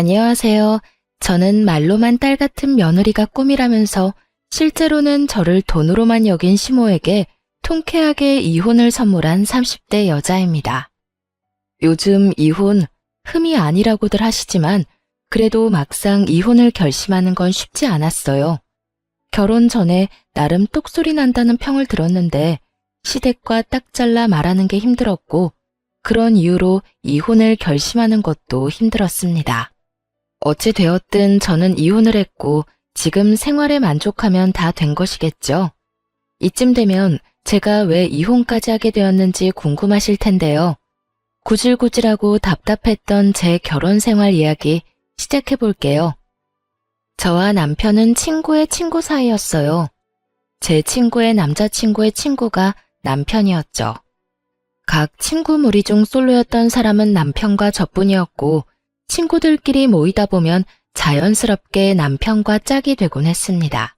안녕하세요. 저는 말로만 딸 같은 며느리가 꿈이라면서 실제로는 저를 돈으로만 여긴 시모에게 통쾌하게 이혼을 선물한 30대 여자입니다. 요즘 이혼 흠이 아니라고들 하시지만 그래도 막상 이혼을 결심하는 건 쉽지 않았어요. 결혼 전에 나름 똑소리 난다는 평을 들었는데 시댁과 딱 잘라 말하는 게 힘들었고 그런 이유로 이혼을 결심하는 것도 힘들었습니다. 어찌 되었든 저는 이혼을 했고 지금 생활에 만족하면 다 된 것이겠죠. 이쯤 되면 제가 왜 이혼까지 하게 되었는지 궁금하실 텐데요. 구질구질하고 답답했던 제 결혼 생활 이야기 시작해 볼게요. 저와 남편은 친구의 친구 사이였어요. 제 친구의 남자친구의 친구가 남편이었죠. 각 친구 무리 중 솔로였던 사람은 남편과 저뿐이었고 친구들끼리 모이다 보면 자연스럽게 남편과 짝이 되곤 했습니다.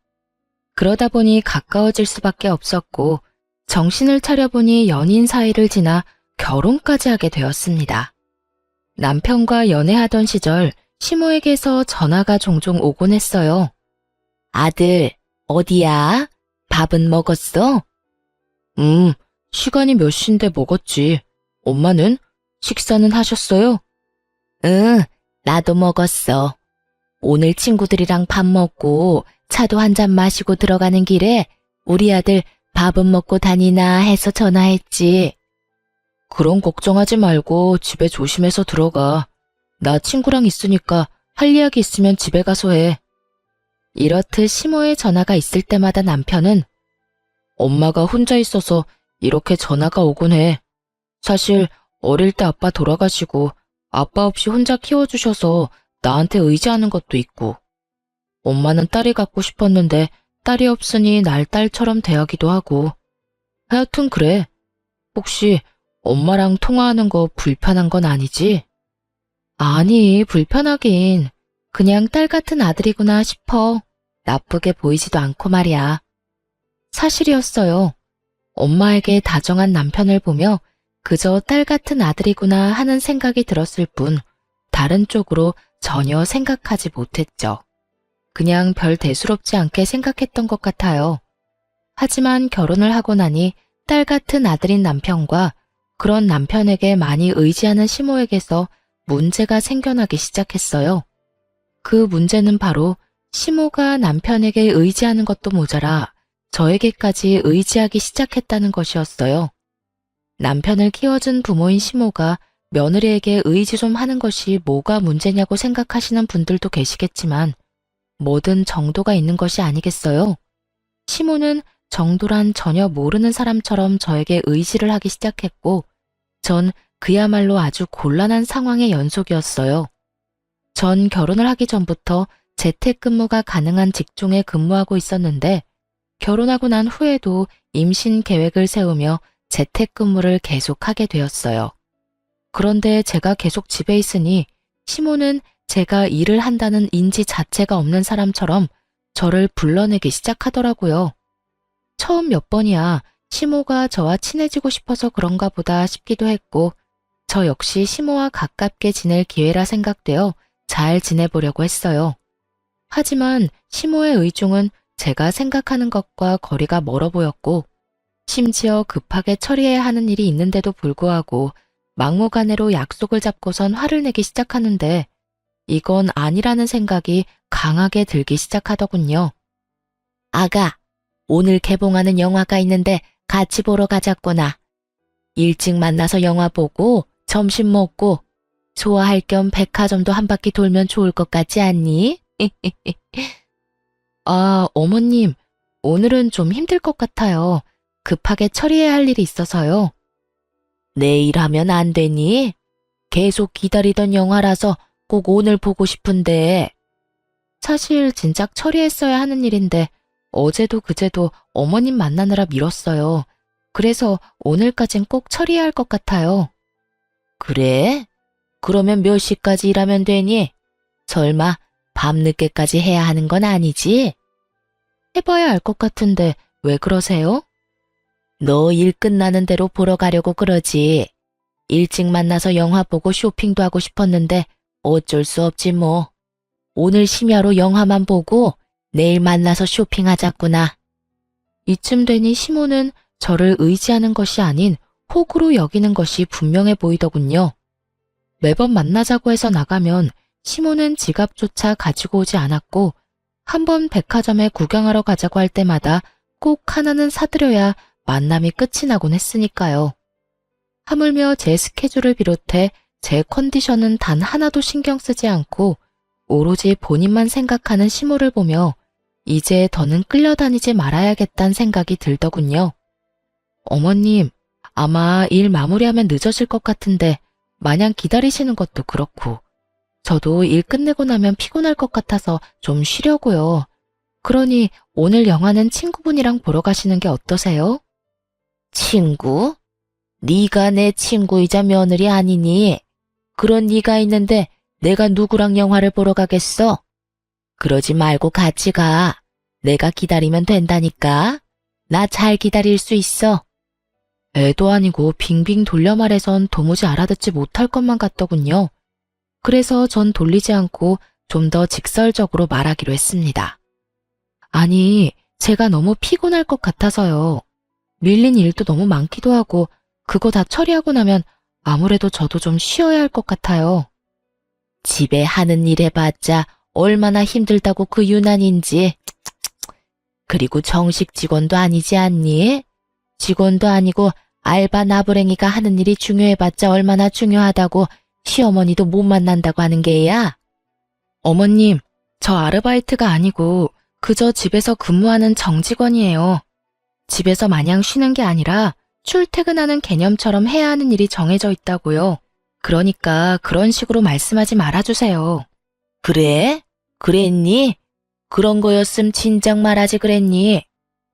그러다 보니 가까워질 수밖에 없었고 정신을 차려보니 연인 사이를 지나 결혼까지 하게 되었습니다. 남편과 연애하던 시절 시모에게서 전화가 종종 오곤 했어요. 아들, 어디야? 밥은 먹었어? 시간이 몇 시인데 먹었지. 엄마는? 식사는 하셨어요? 응, 나도 먹었어. 오늘 친구들이랑 밥 먹고 차도 한 잔 마시고 들어가는 길에 우리 아들 밥은 먹고 다니나 해서 전화했지. 그런 걱정하지 말고 집에 조심해서 들어가. 나 친구랑 있으니까 할 이야기 있으면 집에 가서 해. 이렇듯 시모의 전화가 있을 때마다 남편은 엄마가 혼자 있어서 이렇게 전화가 오곤 해. 사실 어릴 때 아빠 돌아가시고 아빠 없이 혼자 키워주셔서 나한테 의지하는 것도 있고 엄마는 딸이 갖고 싶었는데 딸이 없으니 날 딸처럼 대하기도 하고 하여튼 그래. 혹시 엄마랑 통화하는 거 불편한 건 아니지? 아니, 불편하긴. 그냥 딸 같은 아들이구나 싶어. 나쁘게 보이지도 않고 말이야. 사실이었어요. 엄마에게 다정한 남편을 보며 그저 딸 같은 아들이구나 하는 생각이 들었을 뿐 다른 쪽으로 전혀 생각하지 못했죠. 그냥 별 대수롭지 않게 생각했던 것 같아요. 하지만 결혼을 하고 나니 딸 같은 아들인 남편과 그런 남편에게 많이 의지하는 시모에게서 문제가 생겨나기 시작했어요. 그 문제는 바로 시모가 남편에게 의지하는 것도 모자라 저에게까지 의지하기 시작했다는 것이었어요. 남편을 키워준 부모인 시모가 며느리에게 의지 좀 하는 것이 뭐가 문제냐고 생각하시는 분들도 계시겠지만 뭐든 정도가 있는 것이 아니겠어요? 시모는 정도란 전혀 모르는 사람처럼 저에게 의지를 하기 시작했고 전 그야말로 아주 곤란한 상황의 연속이었어요. 전 결혼을 하기 전부터 재택근무가 가능한 직종에 근무하고 있었는데 결혼하고 난 후에도 임신 계획을 세우며 재택근무를 계속하게 되었어요. 그런데 제가 계속 집에 있으니 시모는 제가 일을 한다는 인지 자체가 없는 사람처럼 저를 불러내기 시작하더라고요. 처음 몇 번이야 시모가 저와 친해지고 싶어서 그런가 보다 싶기도 했고 저 역시 시모와 가깝게 지낼 기회라 생각되어 잘 지내보려고 했어요. 하지만 시모의 의중은 제가 생각하는 것과 거리가 멀어 보였고 심지어 급하게 처리해야 하는 일이 있는데도 불구하고 막무가내로 약속을 잡고선 화를 내기 시작하는데 이건 아니라는 생각이 강하게 들기 시작하더군요. 아가, 오늘 개봉하는 영화가 있는데 같이 보러 가자꾸나. 일찍 만나서 영화 보고 점심 먹고 좋아할 겸 백화점도 한 바퀴 돌면 좋을 것 같지 않니? 아, 어머님, 오늘은 좀 힘들 것 같아요. 급하게 처리해야 할 일이 있어서요. 내일 하면 안 되니? 계속 기다리던 영화라서 꼭 오늘 보고 싶은데. 사실 진작 처리했어야 하는 일인데 어제도 그제도 어머님 만나느라 미뤘어요. 그래서 오늘까진 꼭 처리해야 할 것 같아요. 그래? 그러면 몇 시까지 일하면 되니? 설마 밤늦게까지 해야 하는 건 아니지? 해봐야 알 것 같은데 왜 그러세요? 너 일 끝나는 대로 보러 가려고 그러지. 일찍 만나서 영화 보고 쇼핑도 하고 싶었는데 어쩔 수 없지 뭐. 오늘 심야로 영화만 보고 내일 만나서 쇼핑하자꾸나. 이쯤 되니 시모는 저를 의지하는 것이 아닌 호구로 여기는 것이 분명해 보이더군요. 매번 만나자고 해서 나가면 시모는 지갑조차 가지고 오지 않았고 한번 백화점에 구경하러 가자고 할 때마다 꼭 하나는 사드려야 만남이 끝이 나곤 했으니까요. 하물며 제 스케줄을 비롯해 제 컨디션은 단 하나도 신경 쓰지 않고 오로지 본인만 생각하는 시모를 보며 이제 더는 끌려다니지 말아야겠다는 생각이 들더군요. 어머님, 아마 일 마무리하면 늦어질 것 같은데 마냥 기다리시는 것도 그렇고 저도 일 끝내고 나면 피곤할 것 같아서 좀 쉬려고요. 그러니 오늘 영화는 친구분이랑 보러 가시는 게 어떠세요? 친구? 네가 내 친구이자 며느리 아니니? 그런 네가 있는데 내가 누구랑 영화를 보러 가겠어? 그러지 말고 같이 가. 내가 기다리면 된다니까. 나 잘 기다릴 수 있어. 애도 아니고 빙빙 돌려 말해선 도무지 알아듣지 못할 것만 같더군요. 그래서 전 돌리지 않고 좀 더 직설적으로 말하기로 했습니다. 아니, 제가 너무 피곤할 것 같아서요. 밀린 일도 너무 많기도 하고 그거 다 처리하고 나면 아무래도 저도 좀 쉬어야 할 것 같아요. 집에 하는 일 해봤자 얼마나 힘들다고 그 유난인지. 그리고 정식 직원도 아니지 않니? 직원도 아니고 알바 나부랭이가 하는 일이 중요해봤자 얼마나 중요하다고 시어머니도 못 만난다고 하는 게야? 어머님, 저 아르바이트가 아니고 그저 집에서 근무하는 정직원이에요. 집에서 마냥 쉬는 게 아니라 출퇴근하는 개념처럼 해야 하는 일이 정해져 있다고요. 그러니까 그런 식으로 말씀하지 말아주세요. 그래? 그랬니? 그런 거였음 진작 말하지 그랬니?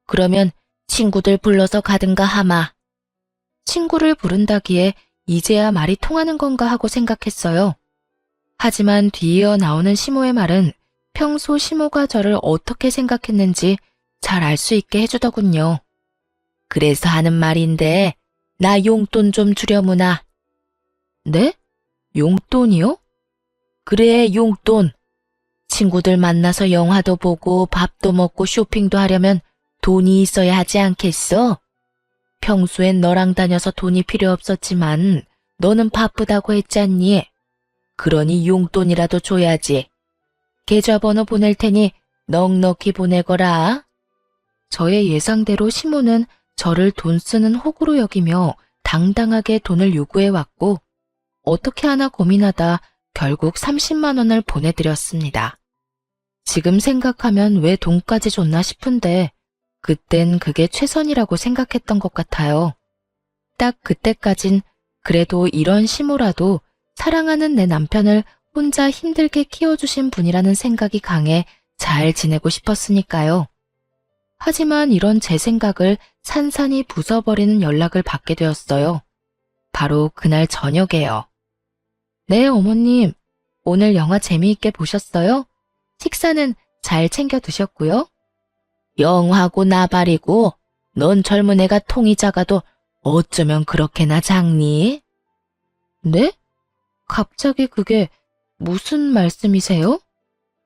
그러면 친구들 불러서 가든가 하마. 친구를 부른다기에 이제야 말이 통하는 건가 하고 생각했어요. 하지만 뒤이어 나오는 시모의 말은 평소 시모가 저를 어떻게 생각했는지 잘 알 수 있게 해주더군요. 그래서 하는 말인데 나 용돈 좀 주려무나. 네? 용돈이요? 그래, 용돈. 친구들 만나서 영화도 보고 밥도 먹고 쇼핑도 하려면 돈이 있어야 하지 않겠어? 평소엔 너랑 다녀서 돈이 필요 없었지만 너는 바쁘다고 했잖니. 그러니 용돈이라도 줘야지. 계좌번호 보낼 테니 넉넉히 보내거라. 저의 예상대로 시모는 저를 돈 쓰는 호구로 여기며 당당하게 돈을 요구해왔고 어떻게 하나 고민하다 결국 30만 원을 보내드렸습니다. 지금 생각하면 왜 돈까지 줬나 싶은데 그땐 그게 최선이라고 생각했던 것 같아요. 딱 그때까진 그래도 이런 시모라도 사랑하는 내 남편을 혼자 힘들게 키워주신 분이라는 생각이 강해 잘 지내고 싶었으니까요. 하지만 이런 제 생각을 산산이 부숴버리는 연락을 받게 되었어요. 바로 그날 저녁에요. 네, 어머님. 오늘 영화 재미있게 보셨어요? 식사는 잘 챙겨 드셨고요? 영하고 나발이고 넌 젊은 애가 통이 작아도 어쩌면 그렇게나 작니? 네? 갑자기 그게 무슨 말씀이세요?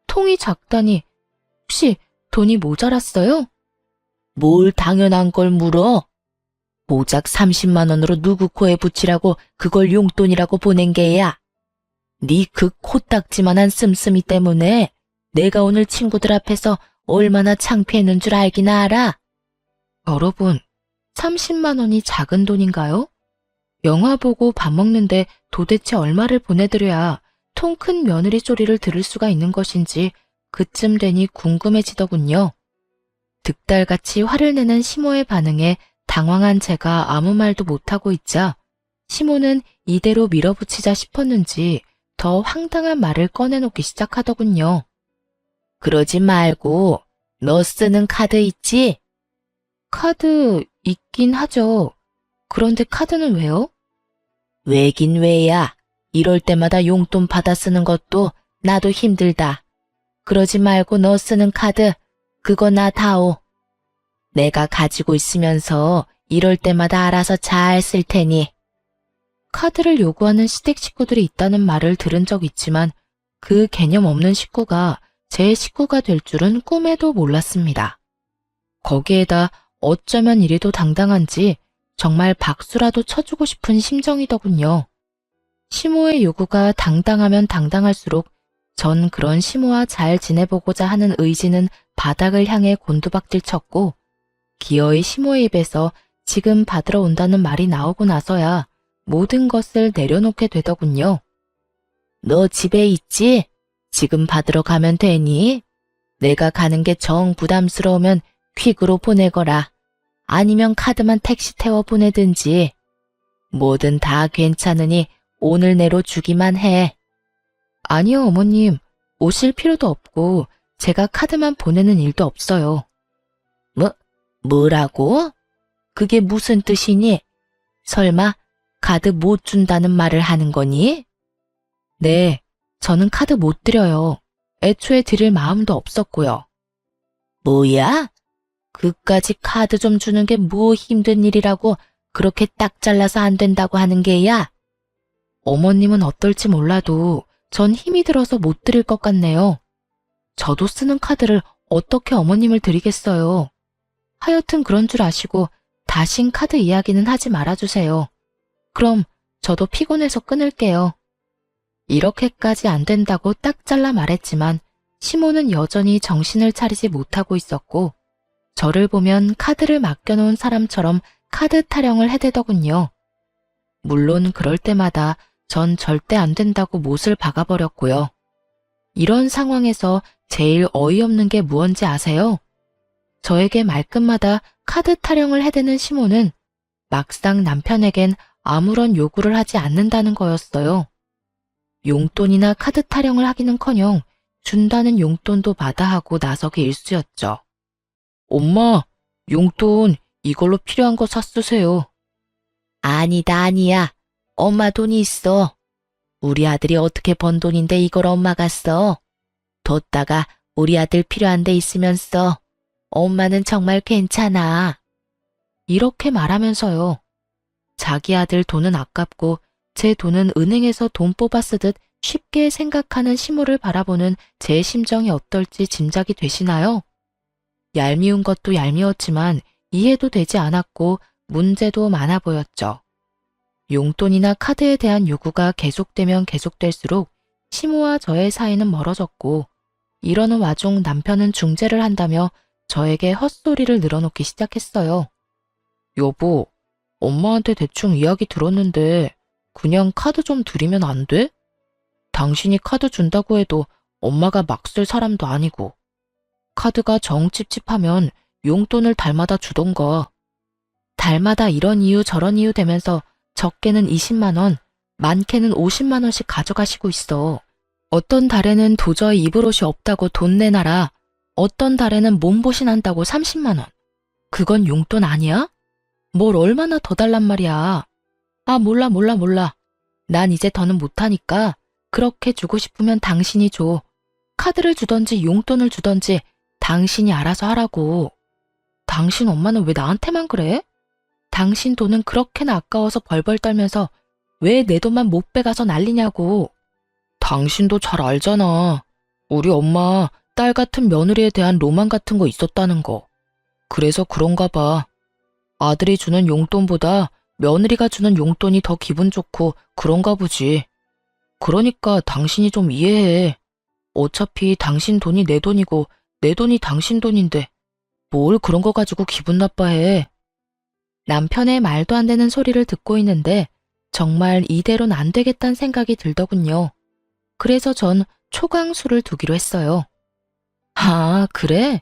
통이 작다니 혹시 돈이 모자랐어요? 뭘 당연한 걸 물어? 모작 30만 원으로 누구 코에 붙이라고 그걸 용돈이라고 보낸 게야. 네 그 코딱지만한 씀씀이 때문에 내가 오늘 친구들 앞에서 얼마나 창피했는 줄 알기나 알아? 여러분, 30만 원이 작은 돈인가요? 영화 보고 밥 먹는데 도대체 얼마를 보내드려야 통 큰 며느리 소리를 들을 수가 있는 것인지 그쯤 되니 궁금해지더군요. 득달같이 화를 내는 시모의 반응에 당황한 제가 아무 말도 못하고 있자 시모는 이대로 밀어붙이자 싶었는지 더 황당한 말을 꺼내놓기 시작하더군요. 그러지 말고 너 쓰는 카드 있지? 카드 있긴 하죠. 그런데 카드는 왜요? 왜긴 왜야. 이럴 때마다 용돈 받아 쓰는 것도 나도 힘들다. 그러지 말고 너 쓰는 카드 그거 나 다오. 내가 가지고 있으면서 이럴 때마다 알아서 잘 쓸 테니. 카드를 요구하는 시댁 식구들이 있다는 말을 들은 적 있지만 그 개념 없는 식구가 제 식구가 될 줄은 꿈에도 몰랐습니다. 거기에다 어쩌면 이리도 당당한지 정말 박수라도 쳐주고 싶은 심정이더군요. 시모의 요구가 당당하면 당당할수록 전 그런 시모와 잘 지내보고자 하는 의지는 바닥을 향해 곤두박질 쳤고 기어이 시모의 입에서 지금 받으러 온다는 말이 나오고 나서야 모든 것을 내려놓게 되더군요. 너 집에 있지? 지금 받으러 가면 되니? 내가 가는 게 정 부담스러우면 퀵으로 보내거라. 아니면 카드만 택시 태워 보내든지. 뭐든 다 괜찮으니 오늘 내로 주기만 해. 아니요, 어머님. 오실 필요도 없고 제가 카드만 보내는 일도 없어요. 뭐라고? 그게 무슨 뜻이니? 설마 카드 못 준다는 말을 하는 거니? 네, 저는 카드 못 드려요. 애초에 드릴 마음도 없었고요. 뭐야? 그까지 카드 좀 주는 게 뭐 힘든 일이라고 그렇게 딱 잘라서 안 된다고 하는 게야? 어머님은 어떨지 몰라도 전 힘이 들어서 못 드릴 것 같네요. 저도 쓰는 카드를 어떻게 어머님을 드리겠어요. 하여튼 그런 줄 아시고 다신 카드 이야기는 하지 말아주세요. 그럼 저도 피곤해서 끊을게요. 이렇게까지 안 된다고 딱 잘라 말했지만 시모는 여전히 정신을 차리지 못하고 있었고 저를 보면 카드를 맡겨놓은 사람처럼 카드 타령을 해대더군요. 물론 그럴 때마다 전 절대 안 된다고 못을 박아버렸고요. 이런 상황에서 제일 어이없는 게 무언지 아세요? 저에게 말끝마다 카드 타령을 해대는 시모는 막상 남편에겐 아무런 요구를 하지 않는다는 거였어요. 용돈이나 카드 타령을 하기는커녕 준다는 용돈도 마다하고 나서기 일쑤였죠. 엄마, 용돈 이걸로 필요한 거 샀으세요. 아니야. 엄마 돈이 있어. 우리 아들이 어떻게 번 돈인데 이걸 엄마가 써. 뒀다가 우리 아들 필요한 데 있으면 써. 엄마는 정말 괜찮아. 이렇게 말하면서요. 자기 아들 돈은 아깝고 제 돈은 은행에서 돈 뽑아 쓰듯 쉽게 생각하는 시모를 바라보는 제 심정이 어떨지 짐작이 되시나요? 얄미운 것도 얄미웠지만 이해도 되지 않았고 문제도 많아 보였죠. 용돈이나 카드에 대한 요구가 계속되면 계속될수록 시모와 저의 사이는 멀어졌고 이러는 와중 남편은 중재를 한다며 저에게 헛소리를 늘어놓기 시작했어요. 여보, 엄마한테 대충 이야기 들었는데 그냥 카드 좀 드리면 안 돼? 당신이 카드 준다고 해도 엄마가 막 쓸 사람도 아니고 카드가 정 찝찝하면 용돈을 달마다 주던가. 달마다 이런 이유 저런 이유 되면서 적게는 20만 원, 많게는 50만 원씩 가져가시고 있어. 어떤 달에는 도저히 입을 옷이 없다고 돈 내놔라. 어떤 달에는 몸보신 한다고 30만 원. 그건 용돈 아니야? 뭘 얼마나 더 달란 말이야. 아, 몰라. 난 이제 더는 못하니까 그렇게 주고 싶으면 당신이 줘. 카드를 주던지 용돈을 주던지 당신이 알아서 하라고. 당신 엄마는 왜 나한테만 그래? 당신 돈은 그렇게나 아까워서 벌벌 떨면서 왜 내 돈만 못 빼가서 난리냐고. 당신도 잘 알잖아. 우리 엄마 딸 같은 며느리에 대한 로망 같은 거 있었다는 거. 그래서 그런가 봐. 아들이 주는 용돈보다 며느리가 주는 용돈이 더 기분 좋고 그런가 보지. 그러니까 당신이 좀 이해해. 어차피 당신 돈이 내 돈이고 내 돈이 당신 돈인데 뭘 그런 거 가지고 기분 나빠해. 남편의 말도 안 되는 소리를 듣고 있는데 정말 이대로는 안 되겠다는 생각이 들더군요. 그래서 전 초강수를 두기로 했어요. 아, 그래?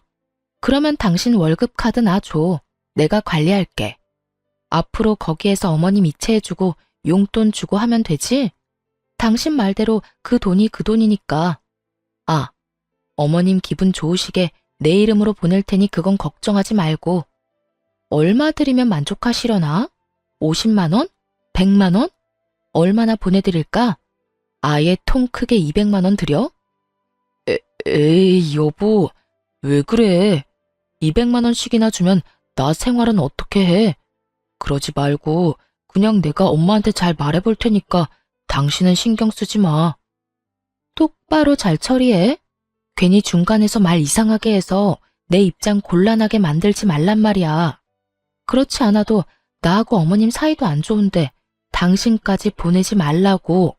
그러면 당신 월급 카드 나 줘. 내가 관리할게. 앞으로 거기에서 어머님 이체해주고 용돈 주고 하면 되지? 당신 말대로 그 돈이 그 돈이니까. 아, 어머님 기분 좋으시게 내 이름으로 보낼 테니 그건 걱정하지 말고. 얼마 드리면 만족하시려나? 50만 원? 100만 원? 얼마나 보내드릴까? 아예 통 크게 200만 원 드려? 에이, 여보, 왜 그래? 200만 원씩이나 주면 나 생활은 어떻게 해? 그러지 말고 그냥 내가 엄마한테 잘 말해볼 테니까 당신은 신경 쓰지 마. 똑바로 잘 처리해. 괜히 중간에서 말 이상하게 해서 내 입장 곤란하게 만들지 말란 말이야. 그렇지 않아도 나하고 어머님 사이도 안 좋은데 당신까지 보내지 말라고.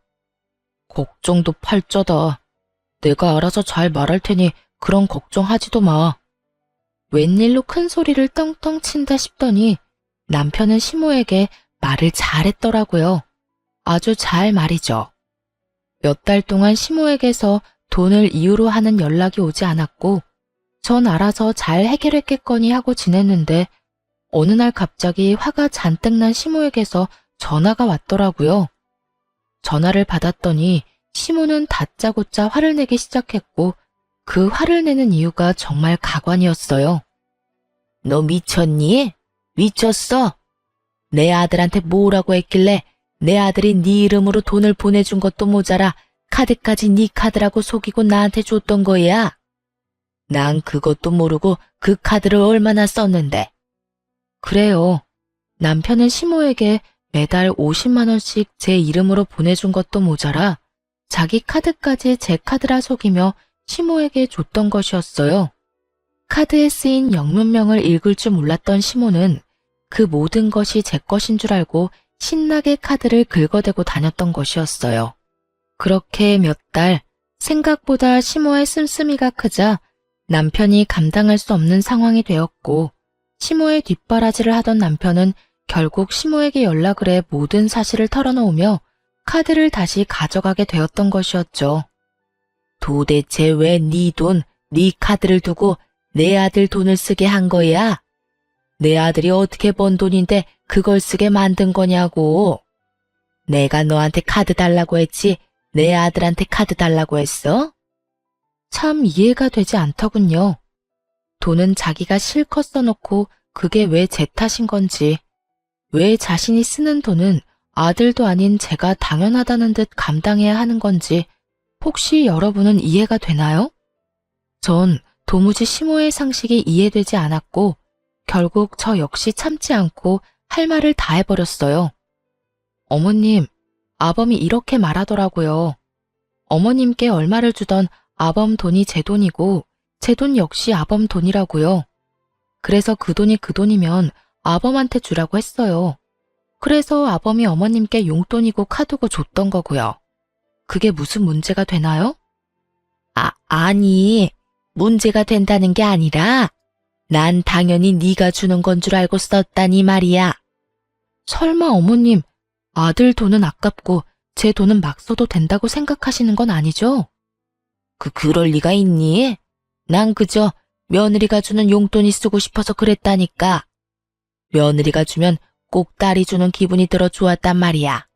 걱정도 팔자다. 내가 알아서 잘 말할 테니 그런 걱정하지도 마. 웬일로 큰 소리를 떵떵 친다 싶더니 남편은 시모에게 말을 잘했더라고요. 아주 잘 말이죠. 몇 달 동안 시모에게서 돈을 이유로 하는 연락이 오지 않았고 전 알아서 잘 해결했겠거니 하고 지냈는데 어느 날 갑자기 화가 잔뜩 난 시모에게서 전화가 왔더라고요. 전화를 받았더니 시모는 다짜고짜 화를 내기 시작했고 그 화를 내는 이유가 정말 가관이었어요. 너 미쳤니? 미쳤어? 내 아들한테 뭐라고 했길래 내 아들이 네 이름으로 돈을 보내준 것도 모자라 카드까지 네 카드라고 속이고 나한테 줬던 거야. 난 그것도 모르고 그 카드를 얼마나 썼는데. 그래요. 남편은 시모에게 매달 50만 원씩 제 이름으로 보내준 것도 모자라 자기 카드까지 제 카드라 속이며 시모에게 줬던 것이었어요. 카드에 쓰인 영문명을 읽을 줄 몰랐던 시모는 그 모든 것이 제 것인 줄 알고 신나게 카드를 긁어대고 다녔던 것이었어요. 그렇게 몇 달, 생각보다 시모의 씀씀이가 크자 남편이 감당할 수 없는 상황이 되었고 시모의 뒷바라지를 하던 남편은 결국 시모에게 연락을 해 모든 사실을 털어놓으며 카드를 다시 가져가게 되었던 것이었죠. 도대체 왜 네 돈, 네 카드를 두고 내 아들 돈을 쓰게 한 거야? 내 아들이 어떻게 번 돈인데 그걸 쓰게 만든 거냐고. 내가 너한테 카드 달라고 했지 내 아들한테 카드 달라고 했어? 참 이해가 되지 않더군요. 돈은 자기가 실컷 써놓고 그게 왜 제 탓인 건지, 왜 자신이 쓰는 돈은 아들도 아닌 제가 당연하다는 듯 감당해야 하는 건지 혹시 여러분은 이해가 되나요? 전 도무지 시모의 상식이 이해되지 않았고 결국 저 역시 참지 않고 할 말을 다 해버렸어요. 어머님, 아범이 이렇게 말하더라고요. 어머님께 얼마를 주던 아범 돈이 제 돈이고 제 돈 역시 아범 돈이라고요. 그래서 그 돈이 그 돈이면 아범한테 주라고 했어요. 그래서 아범이 어머님께 용돈이고 카드고 줬던 거고요. 그게 무슨 문제가 되나요? 아니, 문제가 된다는 게 아니라 난 당연히 네가 주는 건 줄 알고 썼다니 말이야. 설마 어머님, 아들 돈은 아깝고 제 돈은 막 써도 된다고 생각하시는 건 아니죠? 그럴 리가 있니? 난 그저 며느리가 주는 용돈이 쓰고 싶어서 그랬다니까. 며느리가 주면 꼭 딸이 주는 기분이 들어 좋았단 말이야.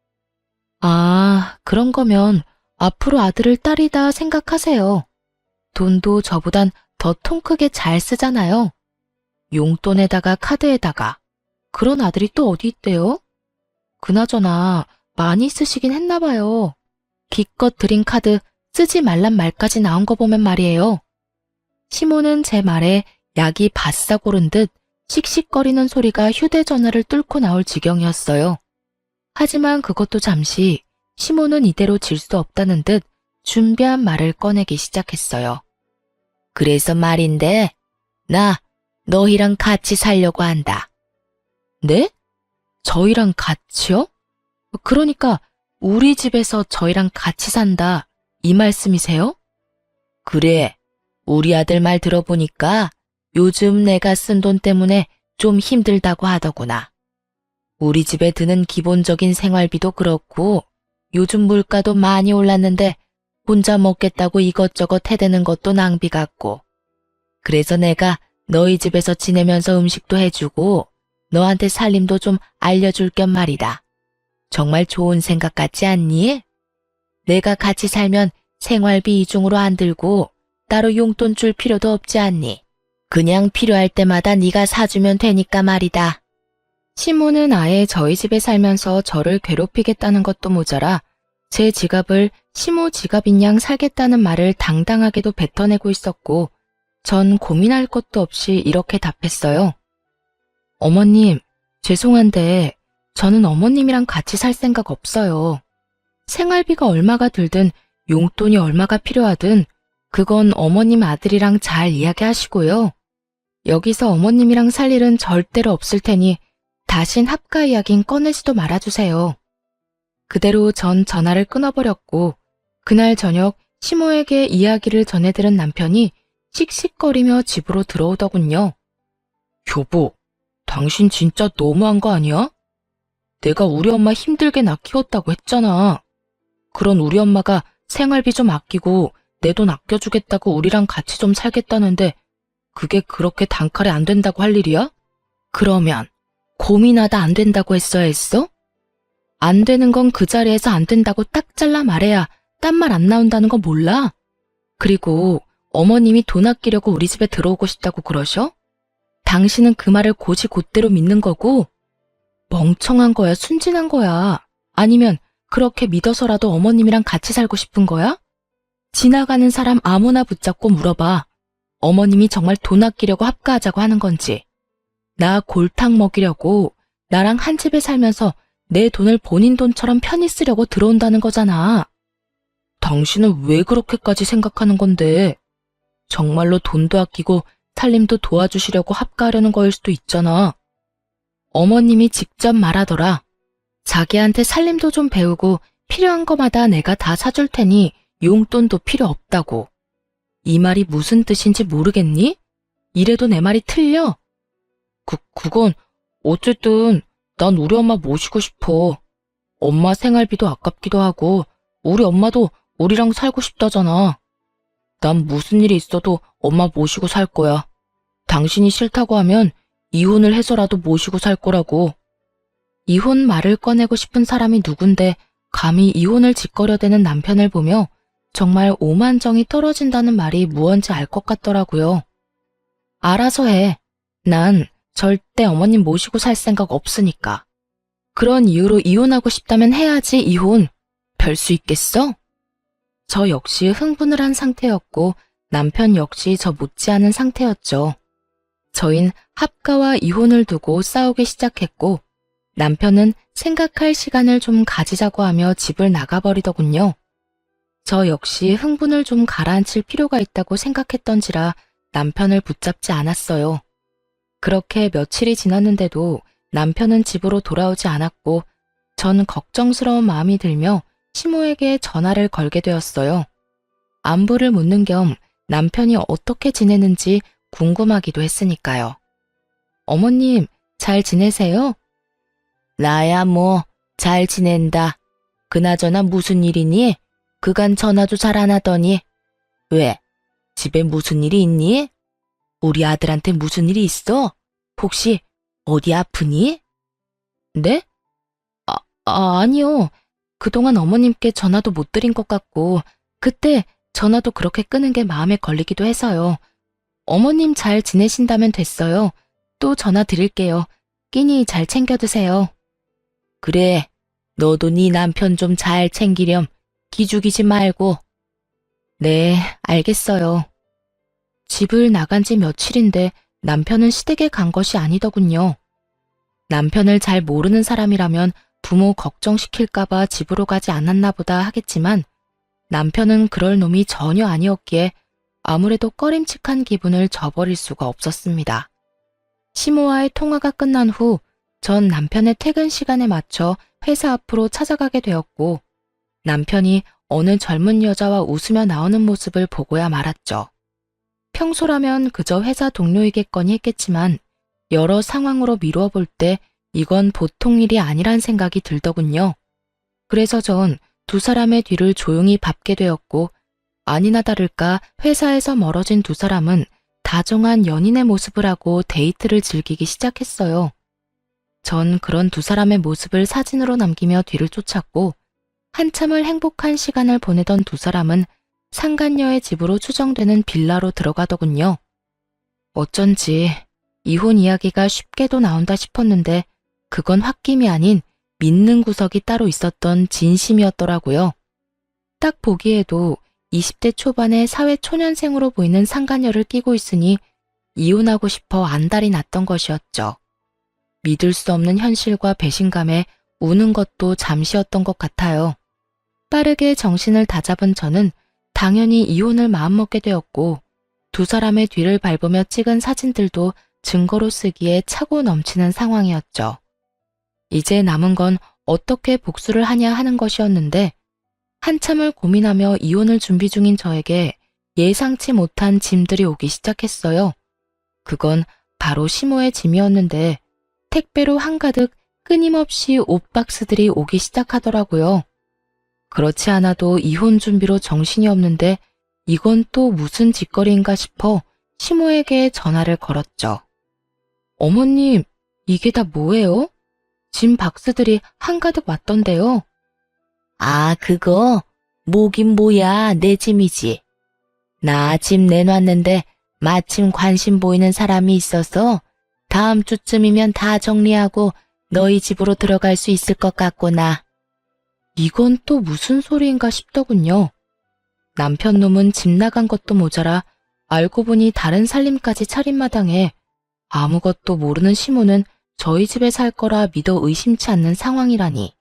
아, 그런 거면 앞으로 아들을 딸이다 생각하세요. 돈도 저보단 더 통 크게 잘 쓰잖아요. 용돈에다가 카드에다가. 그런 아들이 또 어디 있대요? 그나저나 많이 쓰시긴 했나 봐요. 기껏 드린 카드 쓰지 말란 말까지 나온 거 보면 말이에요. 시모는 제 말에 약이 바싹 오른 듯 씩씩거리는 소리가 휴대전화를 뚫고 나올 지경이었어요. 하지만 그것도 잠시 시모는 이대로 질 수 없다는 듯 준비한 말을 꺼내기 시작했어요. 그래서 말인데 나 너희랑 같이 살려고 한다. 네? 저희랑 같이요? 그러니까 우리 집에서 저희랑 같이 산다 이 말씀이세요? 그래. 우리 아들 말 들어보니까 요즘 내가 쓴 돈 때문에 좀 힘들다고 하더구나. 우리 집에 드는 기본적인 생활비도 그렇고 요즘 물가도 많이 올랐는데 혼자 먹겠다고 이것저것 해대는 것도 낭비 같고. 그래서 내가 너희 집에서 지내면서 음식도 해주고 너한테 살림도 좀 알려줄 겸 말이다. 정말 좋은 생각 같지 않니? 내가 같이 살면 생활비 이중으로 안 들고 따로 용돈 줄 필요도 없지 않니? 그냥 필요할 때마다 네가 사주면 되니까 말이다. 시모는 아예 저희 집에 살면서 저를 괴롭히겠다는 것도 모자라 제 지갑을 시모 지갑인 양 살겠다는 말을 당당하게도 뱉어내고 있었고 전 고민할 것도 없이 이렇게 답했어요. 어머님, 죄송한데 저는 어머님이랑 같이 살 생각 없어요. 생활비가 얼마가 들든 용돈이 얼마가 필요하든 그건 어머님 아들이랑 잘 이야기하시고요. 여기서 어머님이랑 살 일은 절대로 없을 테니 다신 합가 이야긴 꺼내지도 말아주세요. 그대로 전 전화를 끊어버렸고 그날 저녁 시모에게 이야기를 전해들은 남편이 씩씩거리며 집으로 들어오더군요. 여보, 당신 진짜 너무한 거 아니야? 내가 우리 엄마 힘들게 낳 키웠다고 했잖아. 그런 우리 엄마가 생활비 좀 아끼고 내 돈 아껴주겠다고 우리랑 같이 좀 살겠다는데 그게 그렇게 단칼에 안 된다고 할 일이야? 그러면 고민하다 안 된다고 했어야 했어? 안 되는 건 그 자리에서 안 된다고 딱 잘라 말해야 딴 말 안 나온다는 거 몰라? 그리고 어머님이 돈 아끼려고 우리 집에 들어오고 싶다고 그러셔? 당신은 그 말을 곧이곧대로 믿는 거고 멍청한 거야, 순진한 거야? 아니면 그렇게 믿어서라도 어머님이랑 같이 살고 싶은 거야? 지나가는 사람 아무나 붙잡고 물어봐. 어머님이 정말 돈 아끼려고 합가하자고 하는 건지. 나 골탕 먹이려고 나랑 한 집에 살면서 내 돈을 본인 돈처럼 편히 쓰려고 들어온다는 거잖아. 당신은 왜 그렇게까지 생각하는 건데? 정말로 돈도 아끼고 살림도 도와주시려고 합가하려는 거일 수도 있잖아. 어머님이 직접 말하더라. 자기한테 살림도 좀 배우고 필요한 거마다 내가 다 사줄 테니 용돈도 필요 없다고. 이 말이 무슨 뜻인지 모르겠니? 이래도 내 말이 틀려? 그건 어쨌든 난 우리 엄마 모시고 싶어. 엄마 생활비도 아깝기도 하고 우리 엄마도 우리랑 살고 싶다잖아. 난 무슨 일이 있어도 엄마 모시고 살 거야. 당신이 싫다고 하면 이혼을 해서라도 모시고 살 거라고. 이혼 말을 꺼내고 싶은 사람이 누군데 감히 이혼을 짓거려대는 남편을 보며 정말 오만정이 떨어진다는 말이 무언지 알 것 같더라고요. 알아서 해. 난 절대 어머님 모시고 살 생각 없으니까. 그런 이유로 이혼하고 싶다면 해야지 이혼. 별 수 있겠어? 저 역시 흥분을 한 상태였고 남편 역시 저 못지않은 상태였죠. 저흰 합가와 이혼을 두고 싸우기 시작했고 남편은 생각할 시간을 좀 가지자고 하며 집을 나가버리더군요. 저 역시 흥분을 좀 가라앉힐 필요가 있다고 생각했던지라 남편을 붙잡지 않았어요. 그렇게 며칠이 지났는데도 남편은 집으로 돌아오지 않았고 전 걱정스러운 마음이 들며 시모에게 전화를 걸게 되었어요. 안부를 묻는 겸 남편이 어떻게 지내는지 궁금하기도 했으니까요. 어머님, 잘 지내세요? 나야 뭐, 잘 지낸다. 그나저나 무슨 일이니? 그간 전화도 잘 안 하더니. 왜? 집에 무슨 일이 있니? 우리 아들한테 무슨 일이 있어? 혹시 어디 아프니? 네? 아니요. 그동안 어머님께 전화도 못 드린 것 같고 그때 전화도 그렇게 끄는 게 마음에 걸리기도 해서요. 어머님 잘 지내신다면 됐어요. 또 전화 드릴게요. 끼니 잘 챙겨 드세요. 그래, 너도 네 남편 좀 잘 챙기렴. 기죽이지 말고. 네, 알겠어요. 집을 나간 지 며칠인데 남편은 시댁에 간 것이 아니더군요. 남편을 잘 모르는 사람이라면 부모 걱정시킬까봐 집으로 가지 않았나 보다 하겠지만 남편은 그럴 놈이 전혀 아니었기에 아무래도 꺼림칙한 기분을 저버릴 수가 없었습니다. 시모와의 통화가 끝난 후 전 남편의 퇴근 시간에 맞춰 회사 앞으로 찾아가게 되었고 남편이 어느 젊은 여자와 웃으며 나오는 모습을 보고야 말았죠. 평소라면 그저 회사 동료이겠거니 했겠지만 여러 상황으로 미루어 볼 때 이건 보통 일이 아니란 생각이 들더군요. 그래서 전 두 사람의 뒤를 조용히 밟게 되었고 아니나 다를까 회사에서 멀어진 두 사람은 다정한 연인의 모습을 하고 데이트를 즐기기 시작했어요. 전 그런 두 사람의 모습을 사진으로 남기며 뒤를 쫓았고 한참을 행복한 시간을 보내던 두 사람은 상간녀의 집으로 추정되는 빌라로 들어가더군요. 어쩐지 이혼 이야기가 쉽게도 나온다 싶었는데 그건 홧김이 아닌 믿는 구석이 따로 있었던 진심이었더라고요. 딱 보기에도 20대 초반의 사회 초년생으로 보이는 상간녀를 끼고 있으니 이혼하고 싶어 안달이 났던 것이었죠. 믿을 수 없는 현실과 배신감에 우는 것도 잠시였던 것 같아요. 빠르게 정신을 다잡은 저는 당연히 이혼을 마음먹게 되었고 두 사람의 뒤를 밟으며 찍은 사진들도 증거로 쓰기에 차고 넘치는 상황이었죠. 이제 남은 건 어떻게 복수를 하냐 하는 것이었는데 한참을 고민하며 이혼을 준비 중인 저에게 예상치 못한 짐들이 오기 시작했어요. 그건 바로 시모의 짐이었는데 택배로 한가득 끊임없이 옷 박스들이 오기 시작하더라고요. 그렇지 않아도 이혼 준비로 정신이 없는데 이건 또 무슨 짓거리인가 싶어 시모에게 전화를 걸었죠. 어머님, 이게 다 뭐예요? 짐 박스들이 한가득 왔던데요. 아, 그거? 뭐긴 뭐야, 내 짐이지. 나 짐 내놨는데 마침 관심 보이는 사람이 있어서 다음 주쯤이면 다 정리하고 너희 집으로 들어갈 수 있을 것 같구나. 이건 또 무슨 소리인가 싶더군요. 남편 놈은 집 나간 것도 모자라 알고 보니 다른 살림까지 차린 마당에 아무것도 모르는 시모는 저희 집에 살 거라 믿어 의심치 않는 상황이라니.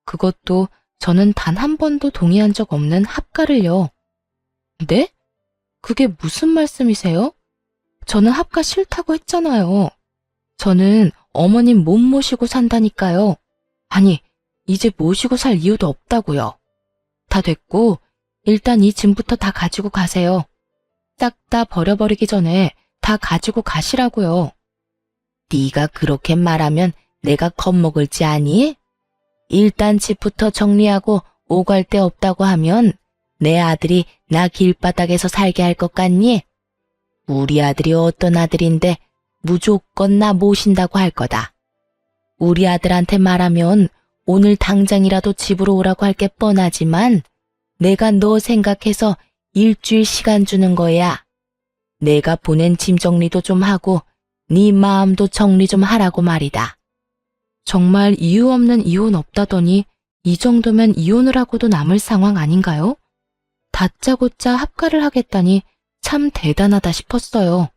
그것도 저는 단 한 번도 동의한 적 없는 합가를요. 네? 그게 무슨 말씀이세요? 저는 합가 싫다고 했잖아요. 저는 어머님 못 모시고 산다니까요. 아니, 이제 모시고 살 이유도 없다고요. 다 됐고 일단 이 짐부터 다 가지고 가세요. 싹 다 버려버리기 전에 다 가지고 가시라고요. 네가 그렇게 말하면 내가 겁먹을지 아니? 일단 집부터 정리하고 오갈 데 없다고 하면 내 아들이 나 길바닥에서 살게 할 것 같니? 우리 아들이 어떤 아들인데 무조건 나 모신다고 할 거다. 우리 아들한테 말하면 오늘 당장이라도 집으로 오라고 할 게 뻔하지만 내가 너 생각해서 일주일 시간 주는 거야. 내가 보낸 짐 정리도 좀 하고 네 마음도 정리 좀 하라고 말이다. 정말 이유 없는 이혼 없다더니 이 정도면 이혼을 하고도 남을 상황 아닌가요? 다짜고짜 합가를 하겠다니 참 대단하다 싶었어요.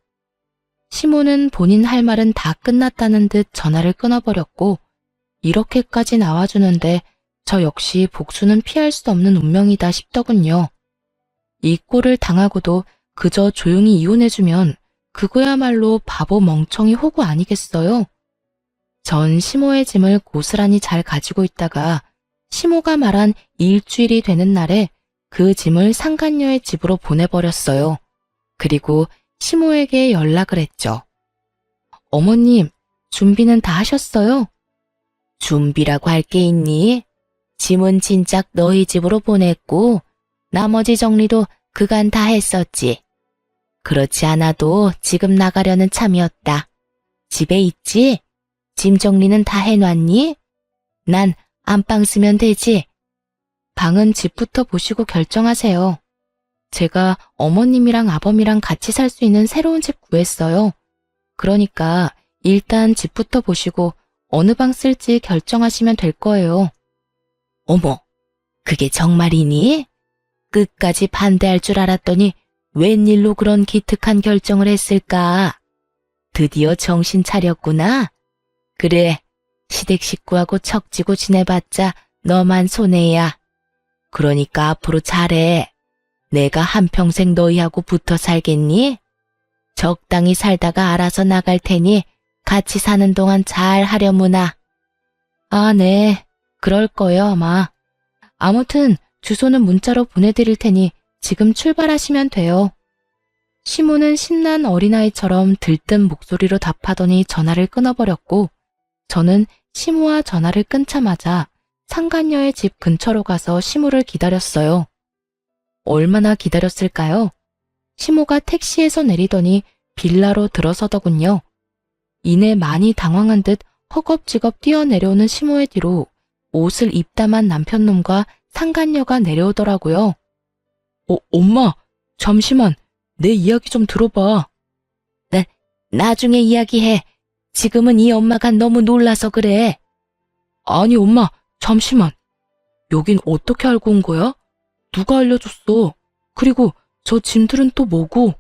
시모는 본인 할 말은 다 끝났다는 듯 전화를 끊어버렸고 이렇게까지 나와주는데 저 역시 복수는 피할 수 없는 운명이다 싶더군요. 이 꼴을 당하고도 그저 조용히 이혼해주면 그거야말로 바보 멍청이 호구 아니겠어요? 전 시모의 짐을 고스란히 잘 가지고 있다가 시모가 말한 일주일이 되는 날에 그 짐을 상간녀의 집으로 보내버렸어요. 그리고 시모에게 연락을 했죠. 어머님, 준비는 다 하셨어요? 준비라고 할 게 있니? 짐은 진작 너희 집으로 보냈고 나머지 정리도 그간 다 했었지. 그렇지 않아도 지금 나가려는 참이었다. 집에 있지? 짐 정리는 다 해놨니? 난 안방 쓰면 되지. 방은 집부터 보시고 결정하세요. 제가 어머님이랑 아범이랑 같이 살 수 있는 새로운 집 구했어요. 그러니까 일단 집부터 보시고 어느 방 쓸지 결정하시면 될 거예요. 어머, 그게 정말이니? 끝까지 반대할 줄 알았더니 웬일로 그런 기특한 결정을 했을까? 드디어 정신 차렸구나. 그래, 시댁 식구하고 척지고 지내봤자 너만 손해야. 그러니까 앞으로 잘해. 내가 한평생 너희하고 붙어 살겠니? 적당히 살다가 알아서 나갈 테니 같이 사는 동안 잘 하려무나. 아, 네. 그럴 거예요, 아마. 아무튼 주소는 문자로 보내드릴 테니 지금 출발하시면 돼요. 시모는 신난 어린아이처럼 들뜬 목소리로 답하더니 전화를 끊어버렸고 저는 시모와 전화를 끊자마자 상간녀의 집 근처로 가서 시모를 기다렸어요. 얼마나 기다렸을까요? 시모가 택시에서 내리더니 빌라로 들어서더군요. 이내 많이 당황한 듯 허겁지겁 뛰어내려오는 시모의 뒤로 옷을 입다만 남편놈과 상간녀가 내려오더라고요. 엄마, 잠시만, 내 이야기 좀 들어봐. 나중에 이야기해. 지금은 이 엄마가 너무 놀라서 그래. 아니, 엄마, 잠시만. 여긴 어떻게 알고 온 거야? 누가 알려줬어? 그리고 저 짐들은 또 뭐고?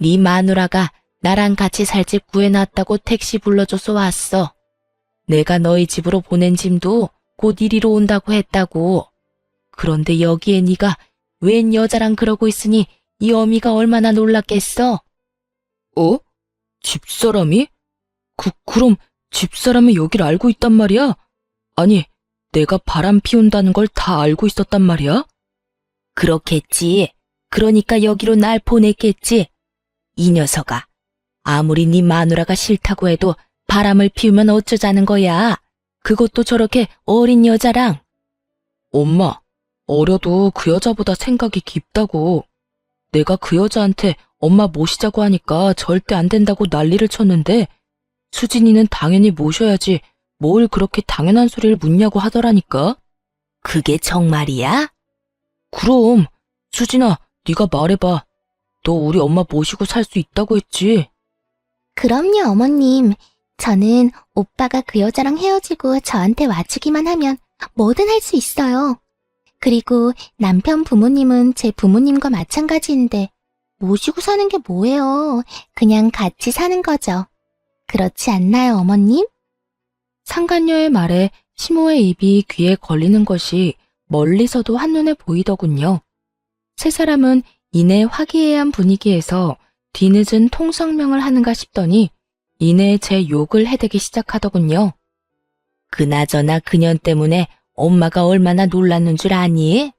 네 마누라가 나랑 같이 살 집 구해놨다고 택시 불러줘서 왔어. 내가 너희 집으로 보낸 짐도 곧 이리로 온다고 했다고. 그런데 여기에 네가 웬 여자랑 그러고 있으니 이 어미가 얼마나 놀랐겠어? 어? 집사람이? 그럼 집사람이 여길 알고 있단 말이야? 아니, 내가 바람 피운다는 걸 다 알고 있었단 말이야? 그렇겠지. 그러니까 여기로 날 보냈겠지. 이 녀석아, 아무리 네 마누라가 싫다고 해도 바람을 피우면 어쩌자는 거야. 그것도 저렇게 어린 여자랑. 엄마, 어려도 그 여자보다 생각이 깊다고. 내가 그 여자한테 엄마 모시자고 하니까 절대 안 된다고 난리를 쳤는데 수진이는 당연히 모셔야지 뭘 그렇게 당연한 소리를 묻냐고 하더라니까. 그게 정말이야? 그럼. 수진아, 네가 말해봐. 너 우리 엄마 모시고 살 수 있다고 했지? 그럼요, 어머님. 저는 오빠가 그 여자랑 헤어지고 저한테 와주기만 하면 뭐든 할 수 있어요. 그리고 남편 부모님은 제 부모님과 마찬가지인데 모시고 사는 게 뭐예요? 그냥 같이 사는 거죠. 그렇지 않나요, 어머님? 상간녀의 말에 시모의 입이 귀에 걸리는 것이 멀리서도 한눈에 보이더군요. 세 사람은 이내 화기애애한 분위기에서 뒤늦은 통성명을 하는가 싶더니 이내 제 욕을 해대기 시작하더군요. 그나저나 그년 때문에 엄마가 얼마나 놀랐는 줄 아니?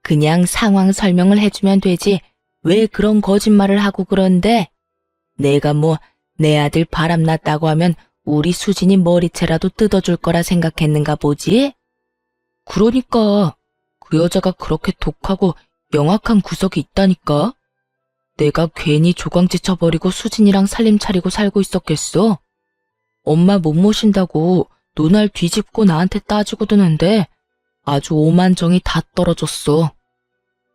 그냥 상황 설명을 해주면 되지 왜 그런 거짓말을 하고 그런데? 내가 뭐 내 아들 바람났다고 하면 우리 수진이 머리채라도 뜯어줄 거라 생각했는가 보지? 그러니까 그 여자가 그렇게 독하고 영악한 구석이 있다니까? 내가 괜히 조광지 쳐버리고 수진이랑 살림 차리고 살고 있었겠어? 엄마 못 모신다고 눈알 뒤집고 나한테 따지고 드는데 아주 오만정이 다 떨어졌어.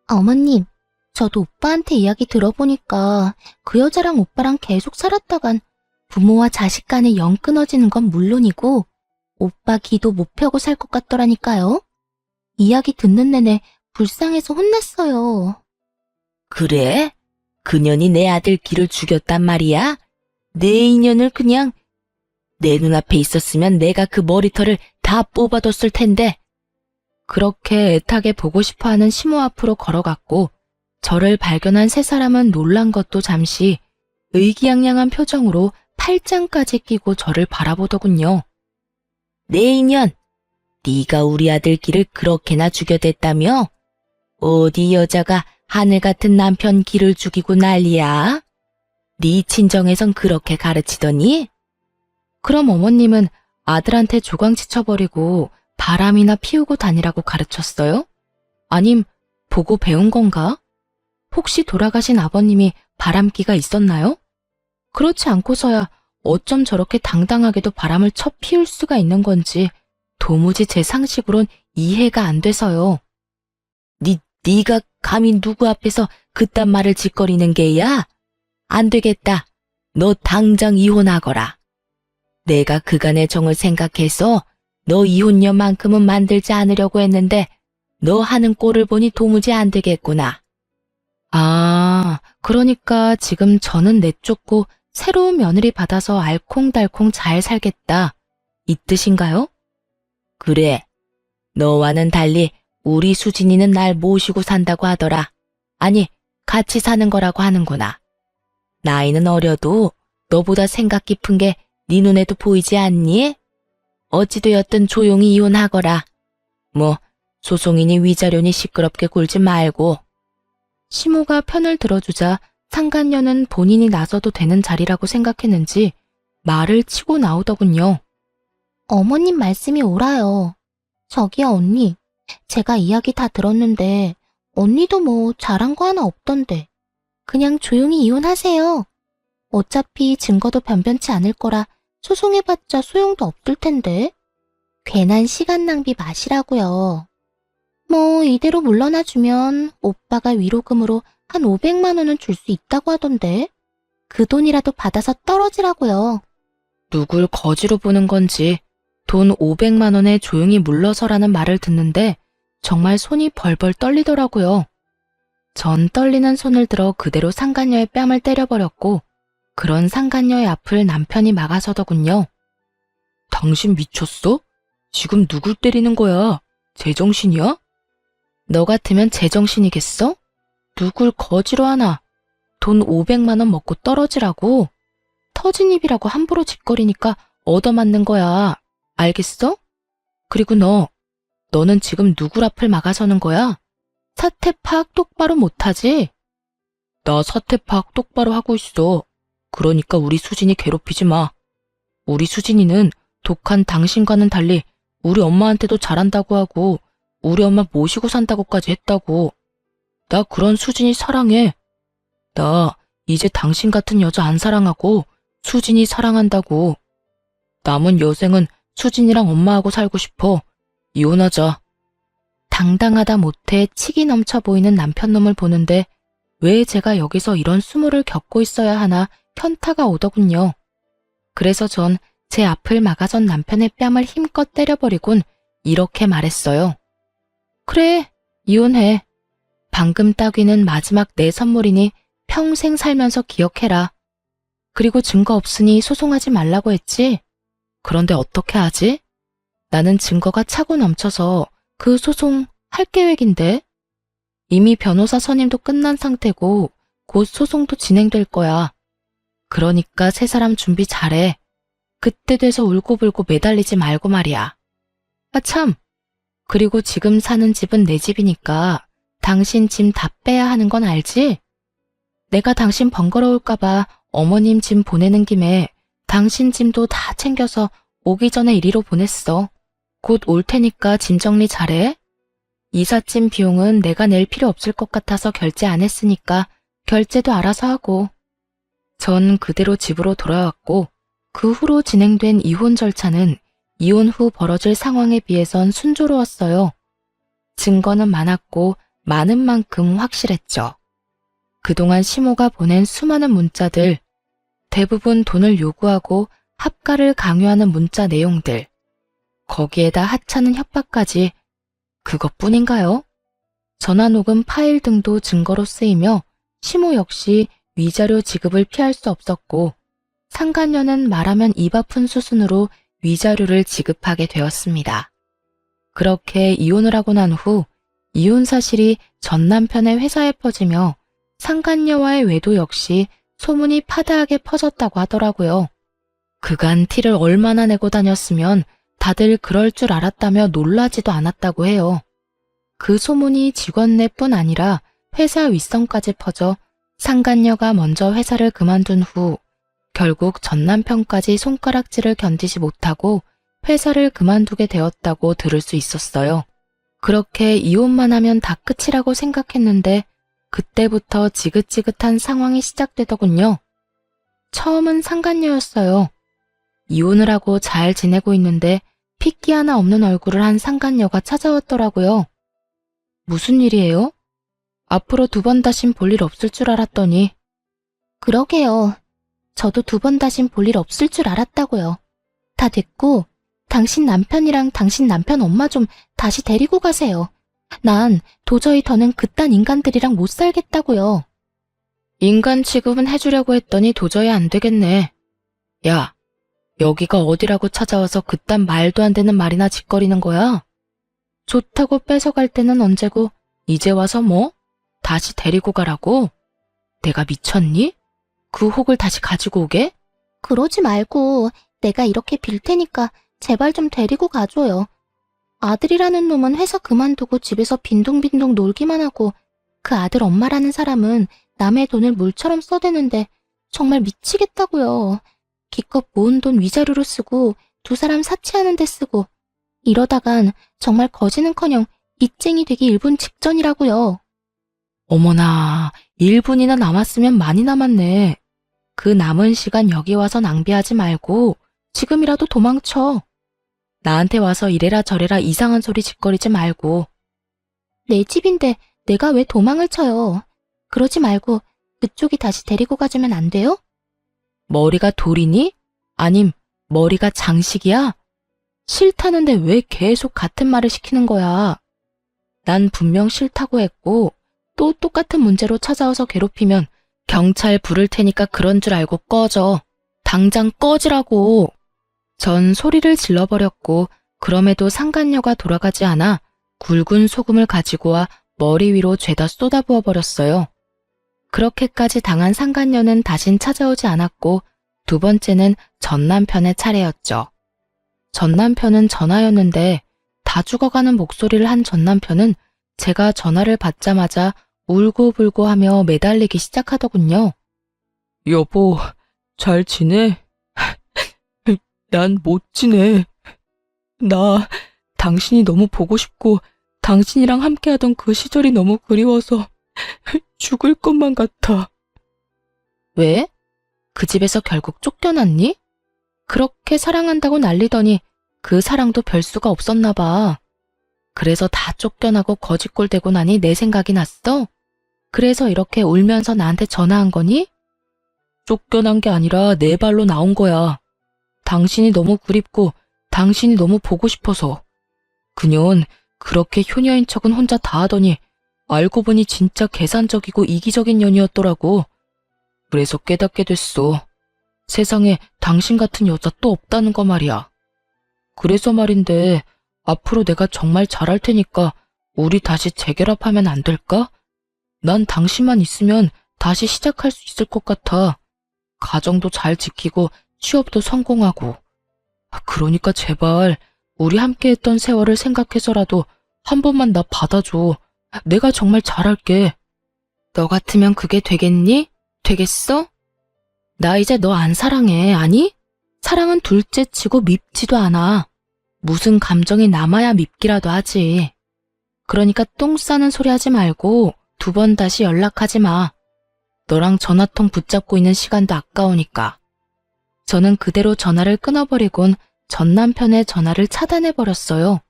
어머님, 저도 오빠한테 이야기 들어보니까 그 여자랑 오빠랑 계속 살았다간 부모와 자식 간에 영 끊어지는 건 물론이고 오빠 기도 못 펴고 살 것 같더라니까요. 이야기 듣는 내내 불쌍해서 혼났어요. 그래? 그년이 내 아들 길을 죽였단 말이야? 내 인연을 그냥 내 눈앞에 있었으면 내가 그 머리털을 다 뽑아뒀을 텐데. 그렇게 애타게 보고 싶어하는 시모 앞으로 걸어갔고 저를 발견한 세 사람은 놀란 것도 잠시 의기양양한 표정으로 팔짱까지 끼고 저를 바라보더군요. 내 인연, 네가 우리 아들 길을 그렇게나 죽여댔다며? 어디 여자가 하늘 같은 남편 길을 죽이고 난리야? 네 친정에선 그렇게 가르치더니? 그럼 어머님은 아들한테 조광치 쳐버리고 바람이나 피우고 다니라고 가르쳤어요? 아님 보고 배운 건가? 혹시 돌아가신 아버님이 바람기가 있었나요? 그렇지 않고서야 어쩜 저렇게 당당하게도 바람을 쳐 피울 수가 있는 건지 도무지 제 상식으론 이해가 안 돼서요. 네가 감히 누구 앞에서 그딴 말을 짓거리는 게야? 안 되겠다. 너 당장 이혼하거라. 내가 그간의 정을 생각해서 너 이혼녀만큼은 만들지 않으려고 했는데 너 하는 꼴을 보니 도무지 안 되겠구나. 아, 그러니까 지금 저는 내쫓고 새로운 며느리 받아서 알콩달콩 잘 살겠다. 이 뜻인가요? 그래. 너와는 달리 우리 수진이는 날 모시고 산다고 하더라. 아니, 같이 사는 거라고 하는구나. 나이는 어려도 너보다 생각 깊은 게 네 눈에도 보이지 않니? 어찌되었든 조용히 이혼하거라. 뭐 소송이니 위자료니 시끄럽게 굴지 말고. 시모가 편을 들어주자 상간녀는 본인이 나서도 되는 자리라고 생각했는지 말을 치고 나오더군요. 어머님 말씀이 옳아요. 저기요, 언니. 제가 이야기 다 들었는데 언니도 뭐 잘한 거 하나 없던데. 그냥 조용히 이혼하세요. 어차피 증거도 변변치 않을 거라 소송해봤자 소용도 없을 텐데. 괜한 시간 낭비 마시라고요. 뭐 이대로 물러나주면 오빠가 위로금으로 한 500만 원은 줄 수 있다고 하던데. 그 돈이라도 받아서 떨어지라고요. 누굴 거지로 보는 건지 돈 500만 원에 조용히 물러서라는 말을 듣는데 정말 손이 벌벌 떨리더라고요. 전 떨리는 손을 들어 그대로 상간녀의 뺨을 때려버렸고 그런 상간녀의 앞을 남편이 막아서더군요. 당신 미쳤어? 지금 누굴 때리는 거야? 제정신이야? 너 같으면 제정신이겠어? 누굴 거지로 하나? 돈 500만 원 먹고 떨어지라고? 터진 입이라고 함부로 짓거리니까 얻어맞는 거야. 알겠어? 그리고 너는 지금 누굴 앞을 막아서는 거야? 사태 파악 똑바로 못하지? 나 사태 파악 똑바로 하고 있어. 그러니까 우리 수진이 괴롭히지 마. 우리 수진이는 독한 당신과는 달리 우리 엄마한테도 잘한다고 하고 우리 엄마 모시고 산다고까지 했다고. 나 그런 수진이 사랑해. 나 이제 당신 같은 여자 안 사랑하고 수진이 사랑한다고. 남은 여생은 수진이랑 엄마하고 살고 싶어. 이혼하자. 당당하다 못해 치기 넘쳐 보이는 남편놈을 보는데 왜 제가 여기서 이런 수모를 겪고 있어야 하나 현타가 오더군요. 그래서 전 제 앞을 막아선 남편의 뺨을 힘껏 때려버리곤 이렇게 말했어요. 그래, 이혼해. 방금 따귀는 마지막 내 선물이니 평생 살면서 기억해라. 그리고 증거 없으니 소송하지 말라고 했지? 그런데 어떻게 하지? 나는 증거가 차고 넘쳐서 그 소송 할 계획인데? 이미 변호사 선임도 끝난 상태고 곧 소송도 진행될 거야. 그러니까 세 사람 준비 잘해. 그때 돼서 울고불고 매달리지 말고 말이야. 아 참! 그리고 지금 사는 집은 내 집이니까 당신 짐 다 빼야 하는 건 알지? 내가 당신 번거로울까봐 어머님 짐 보내는 김에 당신 짐도 다 챙겨서 오기 전에 이리로 보냈어. 곧 올 테니까 짐 정리 잘해. 이삿짐 비용은 내가 낼 필요 없을 것 같아서 결제 안 했으니까 결제도 알아서 하고. 전 그대로 집으로 돌아왔고 그 후로 진행된 이혼 절차는 이혼 후 벌어질 상황에 비해선 순조로웠어요. 증거는 많았고 많은 만큼 확실했죠. 그동안 시모가 보낸 수많은 문자들, 대부분 돈을 요구하고 합가를 강요하는 문자 내용들, 거기에다 하찮은 협박까지 그것뿐인가요? 전화녹음 파일 등도 증거로 쓰이며 시모 역시 위자료 지급을 피할 수 없었고 상간녀는 말하면 입 아픈 수순으로 위자료를 지급하게 되었습니다. 그렇게 이혼을 하고 난 후 이혼 사실이 전 남편의 회사에 퍼지며 상간녀와의 외도 역시 소문이 파다하게 퍼졌다고 하더라고요. 그간 티를 얼마나 내고 다녔으면 다들 그럴 줄 알았다며 놀라지도 않았다고 해요. 그 소문이 직원 내뿐 아니라 회사 윗선까지 퍼져 상간녀가 먼저 회사를 그만둔 후 결국 전 남편까지 손가락질을 견디지 못하고 회사를 그만두게 되었다고 들을 수 있었어요. 그렇게 이혼만 하면 다 끝이라고 생각했는데 그때부터 지긋지긋한 상황이 시작되더군요. 처음은 상간녀였어요. 이혼을 하고 잘 지내고 있는데 핏기 하나 없는 얼굴을 한 상간녀가 찾아왔더라고요. 무슨 일이에요? 앞으로 2번 다신 볼 일 없을 줄 알았더니. 그러게요. 저도 2번 다신 볼 일 없을 줄 알았다고요. 다 됐고 당신 남편이랑 당신 남편 엄마 좀 다시 데리고 가세요. 난 도저히 더는 그딴 인간들이랑 못 살겠다고요. 인간 취급은 해주려고 했더니 도저히 안 되겠네. 야, 여기가 어디라고 찾아와서 그딴 말도 안 되는 말이나 짓거리는 거야? 좋다고 뺏어갈 때는 언제고 이제 와서 뭐? 다시 데리고 가라고? 내가 미쳤니? 그 혹을 다시 가지고 오게? 그러지 말고 내가 이렇게 빌 테니까 제발 좀 데리고 가줘요. 아들이라는 놈은 회사 그만두고 집에서 빈둥빈둥 놀기만 하고 그 아들 엄마라는 사람은 남의 돈을 물처럼 써대는데 정말 미치겠다고요. 기껏 모은 돈 위자료로 쓰고 2사람 사치하는 데 쓰고 이러다간 정말 거지는커녕 빚쟁이 되기 1분 직전이라고요. 어머나, 1분이나 남았으면 많이 남았네. 그 남은 시간 여기 와서 낭비하지 말고 지금이라도 도망쳐. 나한테 와서 이래라 저래라 이상한 소리 짓거리지 말고. 내 집인데 내가 왜 도망을 쳐요. 그러지 말고 그쪽이 다시 데리고 가주면 안 돼요? 머리가 돌이니? 아님 머리가 장식이야? 싫다는데 왜 계속 같은 말을 시키는 거야? 난 분명 싫다고 했고 또 똑같은 문제로 찾아와서 괴롭히면 경찰 부를 테니까 그런 줄 알고 꺼져. 당장 꺼지라고. 전 소리를 질러버렸고 그럼에도 상간녀가 돌아가지 않아 굵은 소금을 가지고 와 머리 위로 죄다 쏟아부어 버렸어요. 그렇게까지 당한 상간녀는 다신 찾아오지 않았고 두 번째는 전 남편의 차례였죠. 전 남편은 전화였는데 다 죽어가는 목소리를 한 전 남편은 제가 전화를 받자마자 울고불고 하며 매달리기 시작하더군요. 여보, 잘 지내? 난 못 지내. 나 당신이 너무 보고 싶고 당신이랑 함께하던 그 시절이 너무 그리워서 죽을 것만 같아. 왜? 그 집에서 결국 쫓겨났니? 그렇게 사랑한다고 난리더니 그 사랑도 별 수가 없었나 봐. 그래서 다 쫓겨나고 거지꼴 되고 나니 내 생각이 났어? 그래서 이렇게 울면서 나한테 전화한 거니? 쫓겨난 게 아니라 내 발로 나온 거야. 당신이 너무 그립고 당신이 너무 보고 싶어서. 그년 그렇게 효녀인 척은 혼자 다 하더니 알고 보니 진짜 계산적이고 이기적인 년이었더라고. 그래서 깨닫게 됐어. 세상에 당신 같은 여자 또 없다는 거 말이야. 그래서 말인데 앞으로 내가 정말 잘할 테니까 우리 다시 재결합하면 안 될까? 난 당신만 있으면 다시 시작할 수 있을 것 같아. 가정도 잘 지키고 취업도 성공하고. 그러니까 제발 우리 함께했던 세월을 생각해서라도 한 번만 나 받아줘. 내가 정말 잘할게. 너 같으면 그게 되겠니? 되겠어? 나 이제 너 안 사랑해, 아니? 사랑은 둘째 치고 밉지도 않아. 무슨 감정이 남아야 밉기라도 하지. 그러니까 똥 싸는 소리 하지 말고 두 번 다시 연락하지 마. 너랑 전화통 붙잡고 있는 시간도 아까우니까. 저는 그대로 전화를 끊어버리곤 전 남편의 전화를 차단해버렸어요.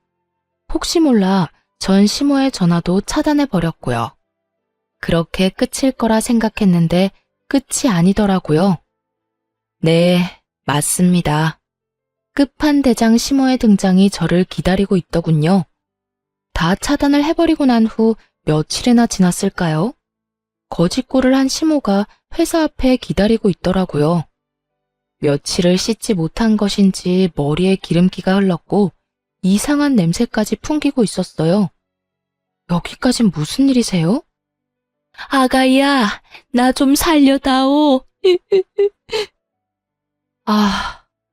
혹시 몰라 전 시모의 전화도 차단해버렸고요. 그렇게 끝일 거라 생각했는데 끝이 아니더라고요. 네, 맞습니다. 끝판대장 시모의 등장이 저를 기다리고 있더군요. 다 차단을 해버리고 난 후 며칠이나 지났을까요? 거짓골을 한 시모가 회사 앞에 기다리고 있더라고요. 며칠을 씻지 못한 것인지 머리에 기름기가 흘렀고 이상한 냄새까지 풍기고 있었어요. 여기까진 무슨 일이세요? 아가야, 나 좀 살려다오.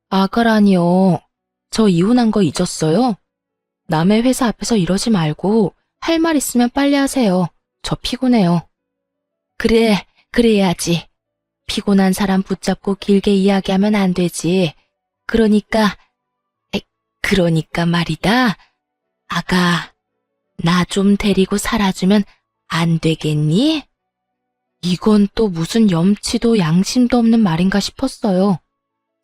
아가라니요. 저 이혼한 거 잊었어요? 남의 회사 앞에서 이러지 말고 할 말 있으면 빨리 하세요. 저 피곤해요. 그래, 그래야지. 피곤한 사람 붙잡고 길게 이야기하면 안 되지. 그러니까 말이다. 아가, 나 좀 데리고 살아주면 안 되겠니? 이건 또 무슨 염치도 양심도 없는 말인가 싶었어요.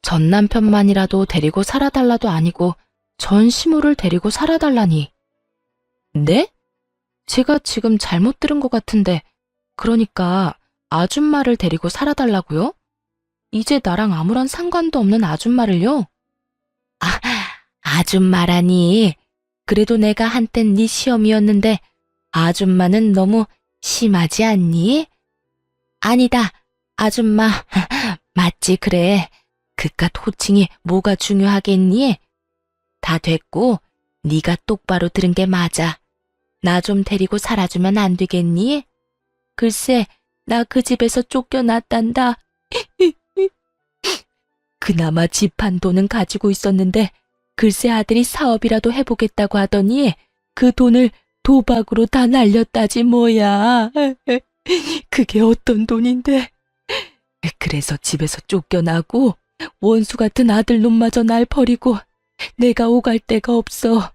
전 남편만이라도 데리고 살아달라도 아니고 전 시모를 데리고 살아달라니. 네? 제가 지금 잘못 들은 것 같은데 그러니까 아줌마를 데리고 살아달라고요? 이제 나랑 아무런 상관도 없는 아줌마를요? 아줌마라니. 그래도 내가 한땐 네 시험이었는데 아줌마는 너무 심하지 않니? 아니다, 아줌마. 맞지, 그래. 그깟 호칭이 뭐가 중요하겠니? 다 됐고 네가 똑바로 들은 게 맞아. 나 좀 데리고 살아주면 안 되겠니? 글쎄, 나 그 집에서 쫓겨났단다. 그나마 집 한 돈은 가지고 있었는데 글쎄 아들이 사업이라도 해보겠다고 하더니 그 돈을 도박으로 다 날렸다지 뭐야. 그게 어떤 돈인데. 그래서 집에서 쫓겨나고 원수 같은 아들놈마저 날 버리고 내가 오갈 데가 없어.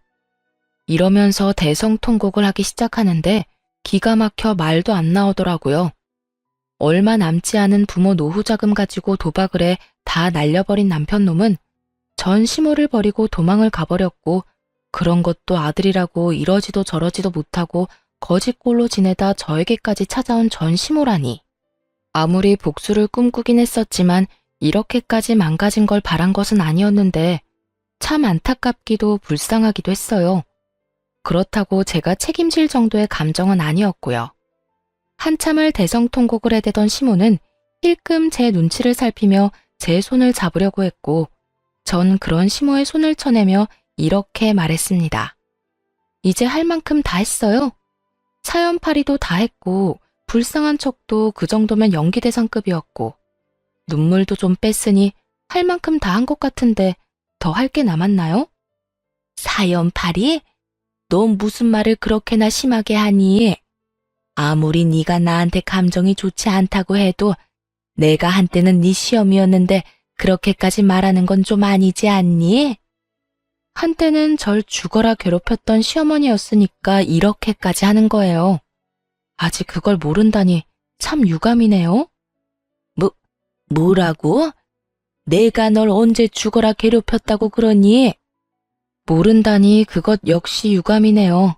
이러면서 대성통곡을 하기 시작하는데 기가 막혀 말도 안 나오더라고요. 얼마 남지 않은 부모 노후 자금 가지고 도박을 해 다 날려버린 남편놈은 전 시모를 버리고 도망을 가버렸고 그런 것도 아들이라고 이러지도 저러지도 못하고 거짓골로 지내다 저에게까지 찾아온 전 시모라니. 아무리 복수를 꿈꾸긴 했었지만 이렇게까지 망가진 걸 바란 것은 아니었는데 참 안타깝기도 불쌍하기도 했어요. 그렇다고 제가 책임질 정도의 감정은 아니었고요. 한참을 대성통곡을 해대던 시모는 힐끔 제 눈치를 살피며 제 손을 잡으려고 했고, 전 그런 시모의 손을 쳐내며 이렇게 말했습니다. 이제 할 만큼 다 했어요. 사연팔이도 다 했고, 불쌍한 척도 그 정도면 연기대상급이었고, 눈물도 좀 뺐으니 할 만큼 다 한 것 같은데 더 할 게 남았나요? 사연팔이? 너 무슨 말을 그렇게나 심하게 하니? 아무리 네가 나한테 감정이 좋지 않다고 해도 내가 한때는 네 시험이었는데 그렇게까지 말하는 건 좀 아니지 않니? 한때는 절 죽어라 괴롭혔던 시어머니였으니까 이렇게까지 하는 거예요. 아직 그걸 모른다니 참 유감이네요. 뭐라고? 내가 널 언제 죽어라 괴롭혔다고 그러니? 모른다니 그것 역시 유감이네요.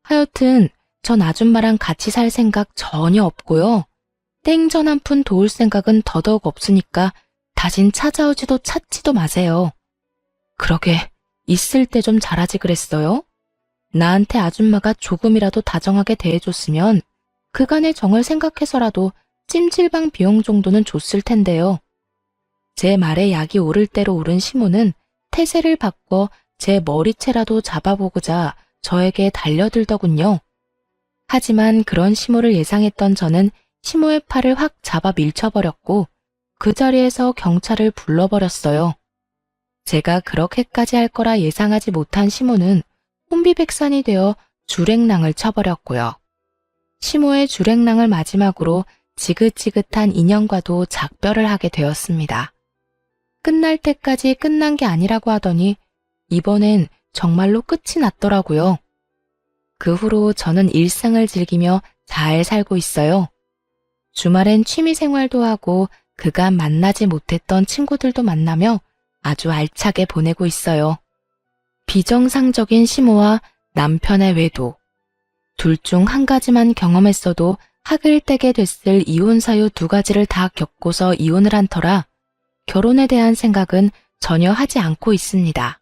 하여튼 전 아줌마랑 같이 살 생각 전혀 없고요. 땡전 한 푼 도울 생각은 더더욱 없으니까 다신 찾아오지도 찾지도 마세요. 그러게 있을 때 좀 잘하지 그랬어요? 나한테 아줌마가 조금이라도 다정하게 대해줬으면 그간의 정을 생각해서라도 찜질방 비용 정도는 줬을 텐데요. 제 말에 약이 오를 대로 오른 시모는 태세를 바꿔 제 머리채라도 잡아보고자 저에게 달려들더군요. 하지만 그런 시모를 예상했던 저는 시모의 팔을 확 잡아 밀쳐버렸고 그 자리에서 경찰을 불러버렸어요. 제가 그렇게까지 할 거라 예상하지 못한 시모는 혼비백산이 되어 주랭랑을 쳐버렸고요. 시모의 주랭랑을 마지막으로 지긋지긋한 인형과도 작별을 하게 되었습니다. 끝날 때까지 끝난 게 아니라고 하더니 이번엔 정말로 끝이 났더라고요. 그 후로 저는 일상을 즐기며 잘 살고 있어요. 주말엔 취미생활도 하고 그간 만나지 못했던 친구들도 만나며 아주 알차게 보내고 있어요. 비정상적인 시모와 남편의 외도. 둘 중 한 가지만 경험했어도 학을 떼게 됐을 이혼 사유 두 가지를 다 겪고서 이혼을 한 터라 결혼에 대한 생각은 전혀 하지 않고 있습니다.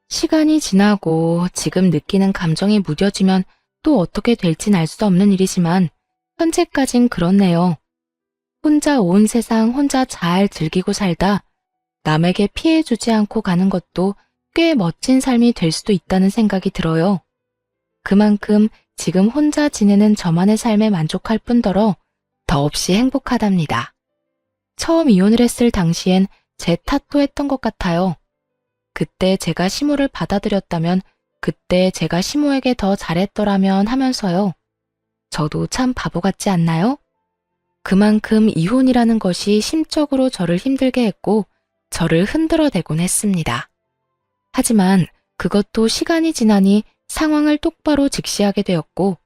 시간이 지나고 지금 느끼는 감정이 무뎌지면 또 어떻게 될진 알 수 없는 일이지만 현재까진 그렇네요. 혼자 온 세상 혼자 잘 즐기고 살다 남에게 피해 주지 않고 가는 것도 꽤 멋진 삶이 될 수도 있다는 생각이 들어요. 그만큼 지금 혼자 지내는 저만의 삶에 만족할 뿐더러 더없이 행복하답니다. 처음 이혼을 했을 당시엔 제 탓도 했던 것 같아요. 그때 제가 시모를 받아들였다면 그때 제가 시모에게 더 잘했더라면 하면서요. 저도 참 바보 같지 않나요? 그만큼 이혼이라는 것이 심적으로 저를 힘들게 했고 저를 흔들어대곤 했습니다. 하지만 그것도 시간이 지나니 상황을 똑바로 직시하게 되었고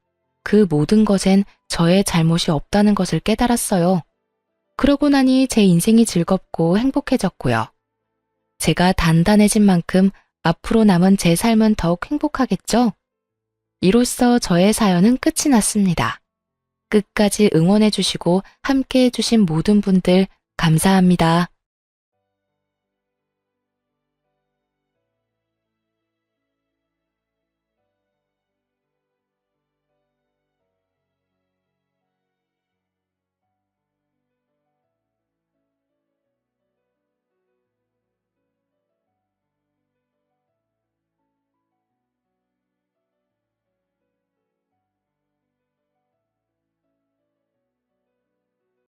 그 모든 것엔 저의 잘못이 없다는 것을 깨달았어요. 그러고 나니 제 인생이 즐겁고 행복해졌고요. 제가 단단해진 만큼 앞으로 남은 제 삶은 더욱 행복하겠죠? 이로써 저의 사연은 끝이 났습니다. 끝까지 응원해주시고 함께해주신 모든 분들 감사합니다.